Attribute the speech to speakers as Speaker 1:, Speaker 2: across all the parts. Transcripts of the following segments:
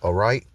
Speaker 1: All right.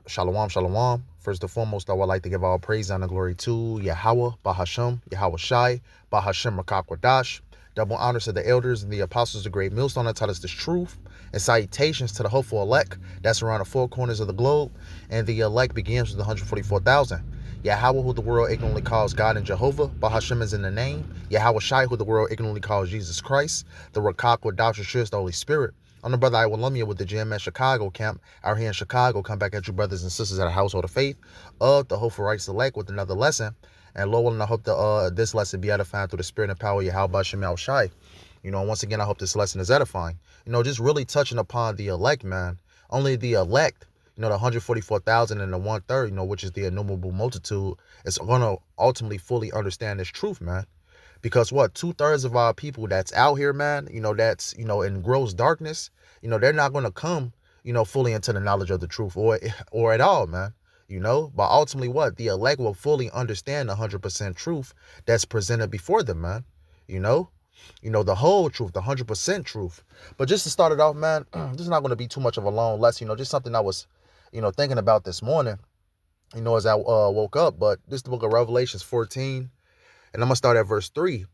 Speaker 1: Shalom, shalom. First and foremost, I would like to give all praise and glory to YAHAWAH, BAHASHAM, YAHAWASHI, BAHASHAM Rakakwadash. Double honors to the elders and the apostles of great millstone that taught us this truth. And salutations to the hopeful elect that's around the four corners of the globe. And the elect begins with the 144,000. Yahweh, who the world ignorantly calls God and Jehovah. BAHASHAM is in the name. YAHAWASHI, who the world ignorantly calls Jesus Christ. The Rakakwadash is the Holy Spirit. I'm the brother I will love you with the GMS Chicago camp out here in Chicago. Come back at you brothers and sisters at a household of faith of the hopeful righteous elect with another lesson. And Lord willing, I hope that this lesson be edifying through the spirit and power of YAHAWASHI. Once again, I hope this lesson is edifying. Just really touching upon the elect, man. Only the elect, the 144,000 and the 1/3, which is the innumerable multitude, is going to ultimately fully understand this truth, man. Because what, 2/3 of our people that's out here, man, that's, in gross darkness, they're not going to come, fully into the knowledge of the truth or at all, man. But ultimately what, the elect will fully understand the 100% truth that's presented before them, man. The whole truth, the 100% truth. But just to start it off, man, this is not going to be too much of a long lesson, just something I was, thinking about this morning, as I woke up. But this is the book of Revelations 14. And I'm going to start at verse 3.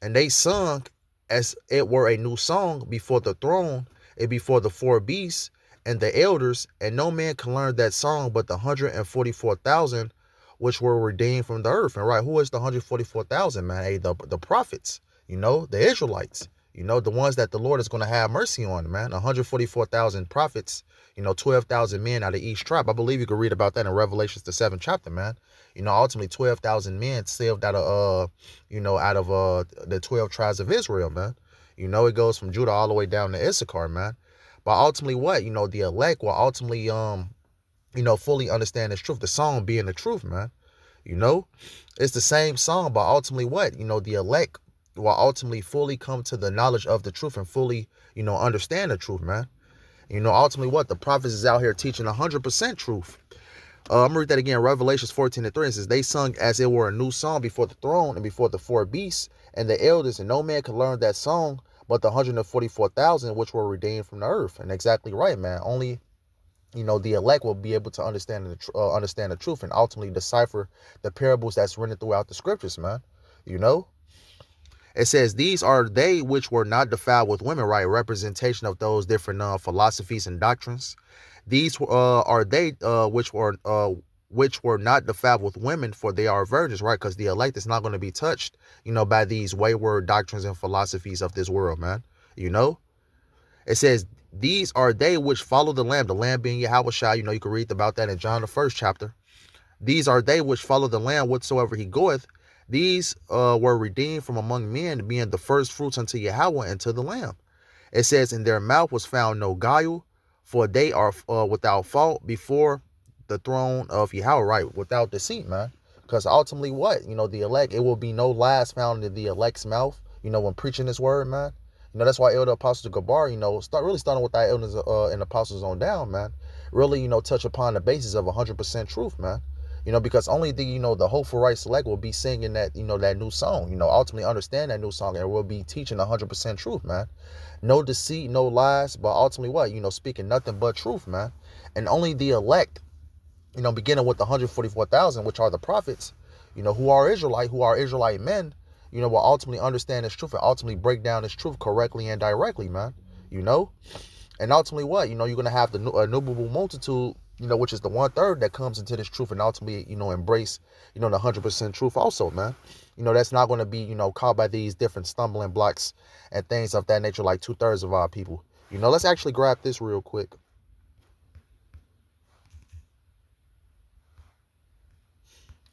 Speaker 1: And they sung as it were a new song before the throne and before the four beasts and the elders. And no man can learn that song but the 144,000 which were redeemed from the earth. And right, who is the 144,000, man? Hey, the prophets, the Israelites, the ones that the Lord is going to have mercy on, man. 144,000 prophets, 12,000 men out of each tribe. I believe you can read about that in Revelations, the 7th chapter, man. Ultimately 12,000 men saved out of, the 12 tribes of Israel, man. It goes from Judah all the way down to Issachar, man. But ultimately what, the elect will ultimately, fully understand this truth. The song being the truth, man. It's the same song, but ultimately what, the elect will ultimately fully come to the knowledge of the truth and fully, understand the truth, man. Ultimately what, the prophets is out here teaching 100% truth. I'm going to read that again. Revelations 14:3. It says, they sung as it were a new song before the throne and before the four beasts and the elders, and no man could learn that song but the 144,000 which were redeemed from the earth. And exactly right, man. Only, the elect will be able to understand the truth and ultimately decipher the parables that's written throughout the scriptures, man. It says, these are they which were not defiled with women, right? Representation of those different philosophies and doctrines. These are they which were not defiled with women, for they are virgins, right? Because the elect is not going to be touched, by these wayward doctrines and philosophies of this world, man. It says, these are they which follow the Lamb being Yahawashi. You can read about that in John the 1st chapter. These are they which follow the Lamb whatsoever he goeth. These were redeemed from among men, being the first fruits unto Yahweh and to the Lamb. It says, in their mouth was found no guile, for they are without fault before the throne of Yahweh, right? Without deceit, man. Because ultimately what? The elect, it will be no lies found in the elect's mouth, when preaching this word, man. That's why Elder Apostle Gabar, starting with that elders and apostles on down, man. Really, touch upon the basis of 100% truth, man. Because only the hopeful right select will be singing that, that new song, ultimately understand that new song, and will be teaching 100% truth, man. No deceit, no lies, but ultimately what, speaking nothing but truth, man. And only the elect, beginning with the 144,000, which are the prophets, who are Israelite men, will ultimately understand this truth and ultimately break down this truth correctly and directly, man. And ultimately what, you're going to have the innumerable multitude, which is the 1/3 that comes into this truth and ultimately, embrace, the 100% truth also, man. That's not going to be, caught by these different stumbling blocks and things of that nature, like 2/3 of our people. Let's actually grab this real quick.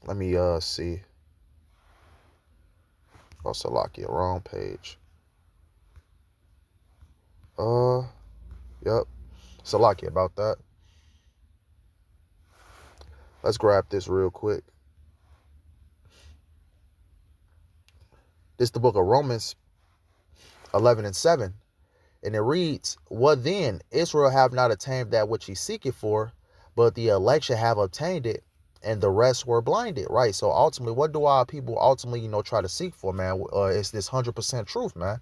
Speaker 1: Let me see. Oh, Salakia, wrong page. Yep. Salakia about that. Let's grab this real quick. This is the book of Romans 11:7. And it reads, what then? Israel have not attained that which he seeketh for, but the election have obtained it, and the rest were blinded, right? So ultimately, what do our people ultimately, try to seek for, man? It's this 100% truth, man.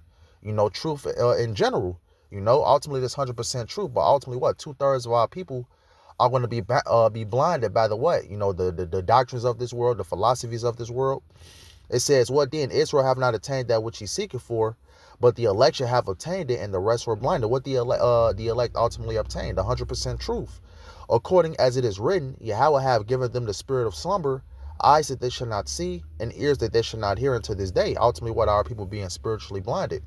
Speaker 1: Truth in general. Ultimately this 100% truth, but ultimately what? 2/3 of our people are going to be blinded by the what? The doctrines of this world, the philosophies of this world. It says, what then? Israel have not attained that which he seeketh for, but the election have obtained it, and the rest were blinded. What the elect ultimately obtained? 100% truth. According as it is written, Yahweh have given them the spirit of slumber, eyes that they shall not see, and ears that they shall not hear unto this day. Ultimately, what are people being spiritually blinded?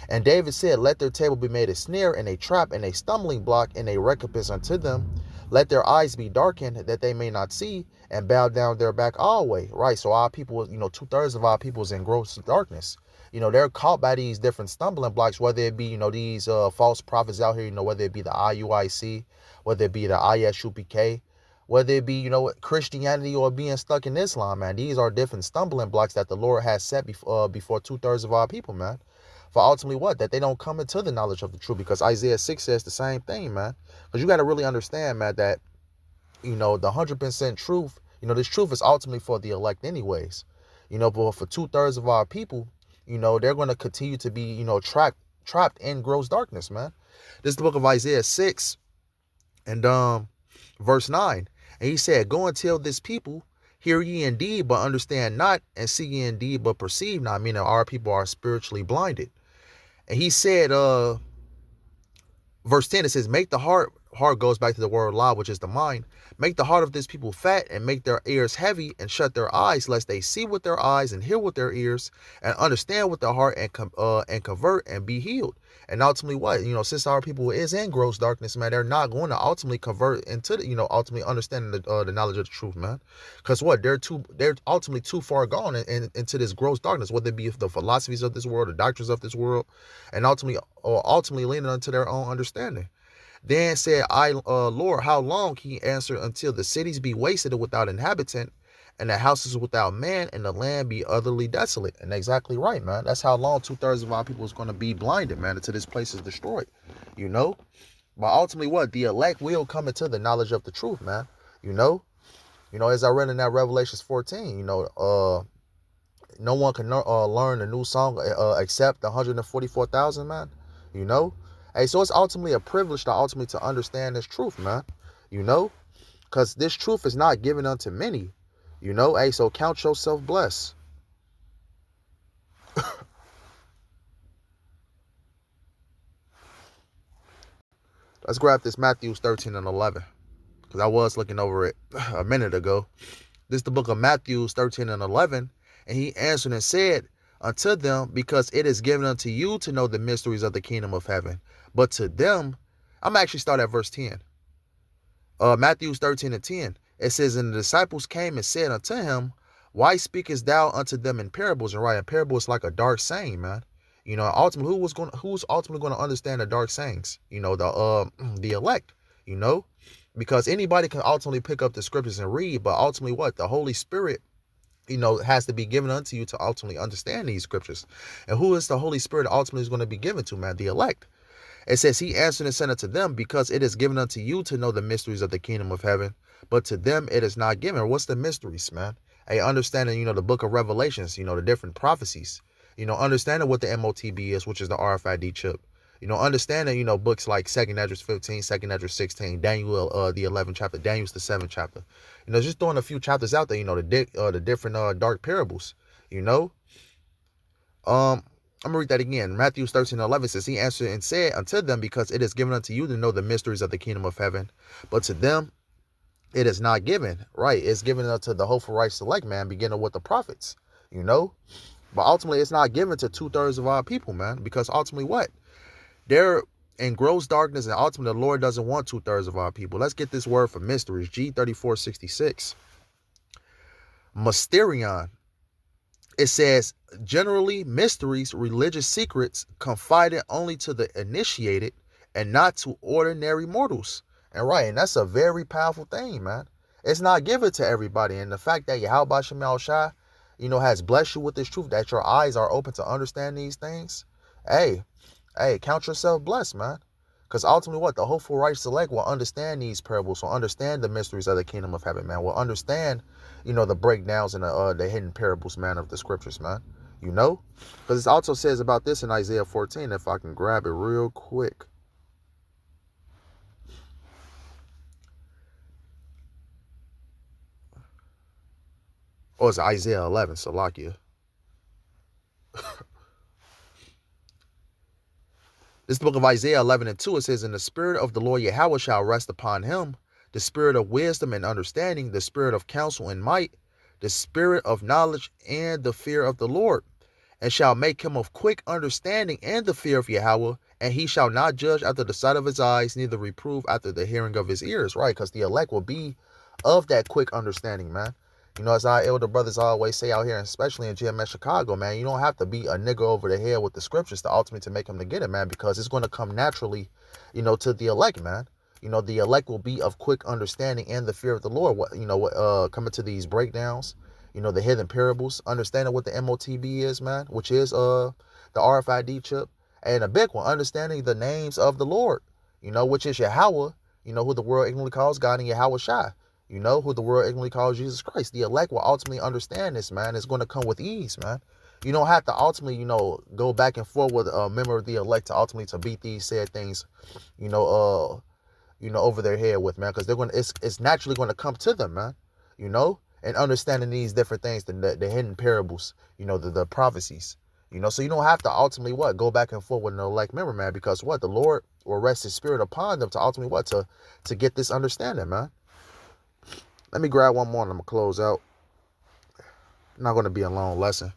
Speaker 1: And David said, let their table be made a snare and a trap and a stumbling block and a recompense unto them. Let their eyes be darkened that they may not see, and bow down their back always. Right. So our people, 2/3 of our people is in gross darkness. They're caught by these different stumbling blocks, whether it be, these false prophets out here, whether it be the IUIC, whether it be the ISUPK, whether it be, Christianity or being stuck in Islam, man. These are different stumbling blocks that the Lord has set before 2/3 of our people, man. For ultimately what? That they don't come into the knowledge of the truth. Because Isaiah 6 says the same thing, man. Because you got to really understand, man, that, the 100% truth, this truth is ultimately for the elect anyways. But for 2/3 of our people, they're going to continue to be, trapped in gross darkness, man. This is the book of Isaiah 6 and verse 9. And he said, go and tell this people, hear ye indeed, but understand not, and see ye indeed, but perceive not. Meaning our people are spiritually blinded. And he said, verse 10, it says, make the heart goes back to the word law, which is the mind. Make the heart of this people fat, and make their ears heavy, and shut their eyes, lest they see with their eyes and hear with their ears, and understand with their heart, and convert and be healed. And ultimately what? Since our people is in gross darkness, man, they're not going to ultimately convert into the, ultimately understanding the knowledge of the truth, man. Because what? They're ultimately too far gone into this gross darkness, whether it be the philosophies of this world, the doctrines of this world, and ultimately leaning unto their own understanding. Then said I, Lord, how long? He answered, until the cities be wasted without inhabitant, and the houses without man, and the land be utterly desolate. And exactly right, man. That's how long 2/3 of our people is going to be blinded, man, until this place is destroyed. But ultimately what? The elect will come into the knowledge of the truth, man. As I read in that Revelations 14, no one can learn a new song except the 144,000, man. Hey, so it's ultimately a privilege to understand this truth, man. Because this truth is not given unto many. Hey, so count yourself blessed. Let's grab this Matthew 13 and 11. Because I was looking over it a minute ago. This is the book of Matthew 13 and 11. And he answered and said unto them, because it is given unto you to know the mysteries of the kingdom of heaven. But to them, I'm actually start at verse 10. Matthew 13 and 10. It says, and the disciples came and said unto him, why speakest thou unto them in parables? And right, a parable is like a dark saying, man. Ultimately, who's ultimately going to understand the dark sayings? The elect. Because anybody can ultimately pick up the scriptures and read, but ultimately what? The Holy Spirit, has to be given unto you to ultimately understand these scriptures. And who is the Holy Spirit ultimately is going to be given to, man? The elect. It says, he answered and said unto them, because it is given unto you to know the mysteries of the kingdom of heaven, but to them it is not given. What's the mysteries, man? Hey, understanding, the book of Revelations, the different prophecies, understanding what the MOTB is, which is the RFID chip, understanding, books like 2nd Esdras 15, 2nd Esdras 16, Daniel, the 11th chapter, Daniel's the 7th chapter, just throwing a few chapters out there, the different dark parables, I'm going to read that again. Matthew 13:11 says, he answered and said unto them, because it is given unto you to know the mysteries of the kingdom of heaven, but to them it is not given. Right. It's given unto the hopeful right select, man, beginning with the prophets, But ultimately, it's not given to 2/3 of our people, man, because ultimately what? They're in gross darkness, and ultimately the Lord doesn't want 2/3 of our people. Let's get this word for mysteries. G3466. Mysterion. It says, generally mysteries, religious secrets, confided only to the initiated and not to ordinary mortals. And right, and that's a very powerful thing, man. It's not given to everybody. And the fact that YAHAWASHI, has blessed you with this truth, that your eyes are open to understand these things. Hey, count yourself blessed, man. Because ultimately what? The hopeful righteous elect will understand these parables, will understand the mysteries of the kingdom of heaven, man. Will understand, the breakdowns and the hidden parables, man, of the scriptures, man. Because it also says about this in Isaiah 14, if I can grab it real quick. Oh, it's Isaiah 11, Salakia. This book of Isaiah 11 and 2, it says, "And the spirit of the Lord Yahweh shall rest upon him, the spirit of wisdom and understanding, the spirit of counsel and might, the spirit of knowledge and the fear of the Lord, and shall make him of quick understanding and the fear of Yahweh, and he shall not judge after the sight of his eyes, neither reprove after the hearing of his ears." Right, because the elect will be of that quick understanding, man. You know, as our elder brothers always say out here, especially in GMS Chicago, man, you don't have to beat a nigga over the head with the scriptures to ultimately to make him to get it, man, because it's going to come naturally, you know, to the elect, man. You know, the elect will be of quick understanding and the fear of the Lord. What, you know, coming to these breakdowns, you know, the hidden parables, understanding what the MOTB is, man, which is the RFID chip, and a big one, understanding the names of the Lord, you know, which is Yahawah, you know, who the world ignorantly calls God, and YAHAWASHI, you know, who the world ignorantly calls Jesus Christ. The elect will ultimately understand this, man. It's going to come with ease, man. You don't have to ultimately, you know, go back and forth with a member of the elect to ultimately to beat these said things, you know, over their head with, man, because they're going to, it's naturally going to come to them, man, you know, and understanding these different things, the hidden parables, you know, the prophecies, you know, so you don't have to ultimately what, go back and forth with an elect member, man, because what, the Lord will rest his spirit upon them to ultimately what, to get this understanding, man. Let me grab one more and I'm going to close out. Not going to be a long lesson.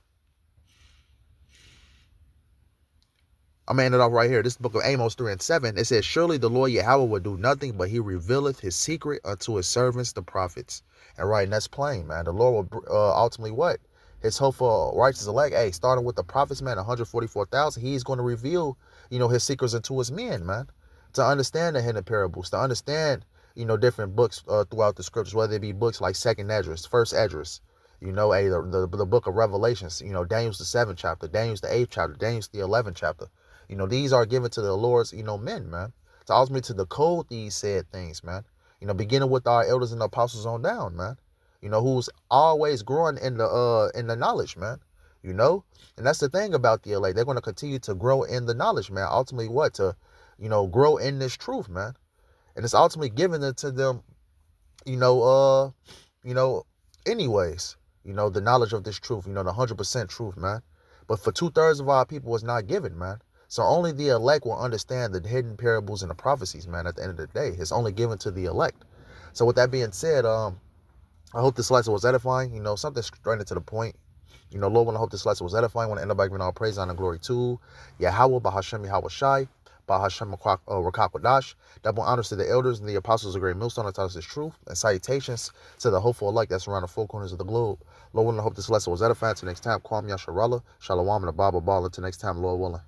Speaker 1: I'm going to end it off right here. This is the book of Amos 3 and 7. It says, "Surely the Lord Yahweh will do nothing, but he revealeth his secret unto his servants, the prophets." And right, and that's plain, man. The Lord will ultimately what? His hopeful righteous elect, hey, starting with the prophets, man, 144,000, he's going to reveal, you know, his secrets unto his men, man, to understand the hidden parables, to understand, you know, different books throughout the scriptures, whether it be books like 2nd Esdras, 1st Esdras, you know, the book of Revelations, you know, Daniel's the 7th chapter, Daniel's the 8th chapter, Daniel's the 11th chapter. You know, these are given to the Lord's, you know, men, man, to ultimately to decode these said things, man. You know, beginning with our elders and the apostles on down, man. You know, who's always growing in the knowledge, man. You know, and that's the thing about the elect. They're going to continue to grow in the knowledge, man. Ultimately, what, to, you know, grow in this truth, man. And it's ultimately given it to them, you know, anyways, you know, the knowledge of this truth, you know, the 100% truth, man. But for 2/3 of our people, it's not given, man. So only the elect will understand the hidden parables and the prophecies, man, at the end of the day. It's only given to the elect. So with that being said, I hope this lesson was edifying, you know, something straight to the point. You know, Lord, I hope this lesson was edifying. I want to end up by giving all praise, honor, and glory to Yahawah, BAHASHAM, YAHAWASHI, BAHASHAM, Rakakwadash. Double honors to the elders and the apostles of great millstone that taught us this truth. And salutations to the hopeful elect that's around the four corners of the globe. Lord, I hope this lesson was edifying. Till next time, Kwam Yasharallah, Shalom, and the Bible Ball. Until next time, Lord willing.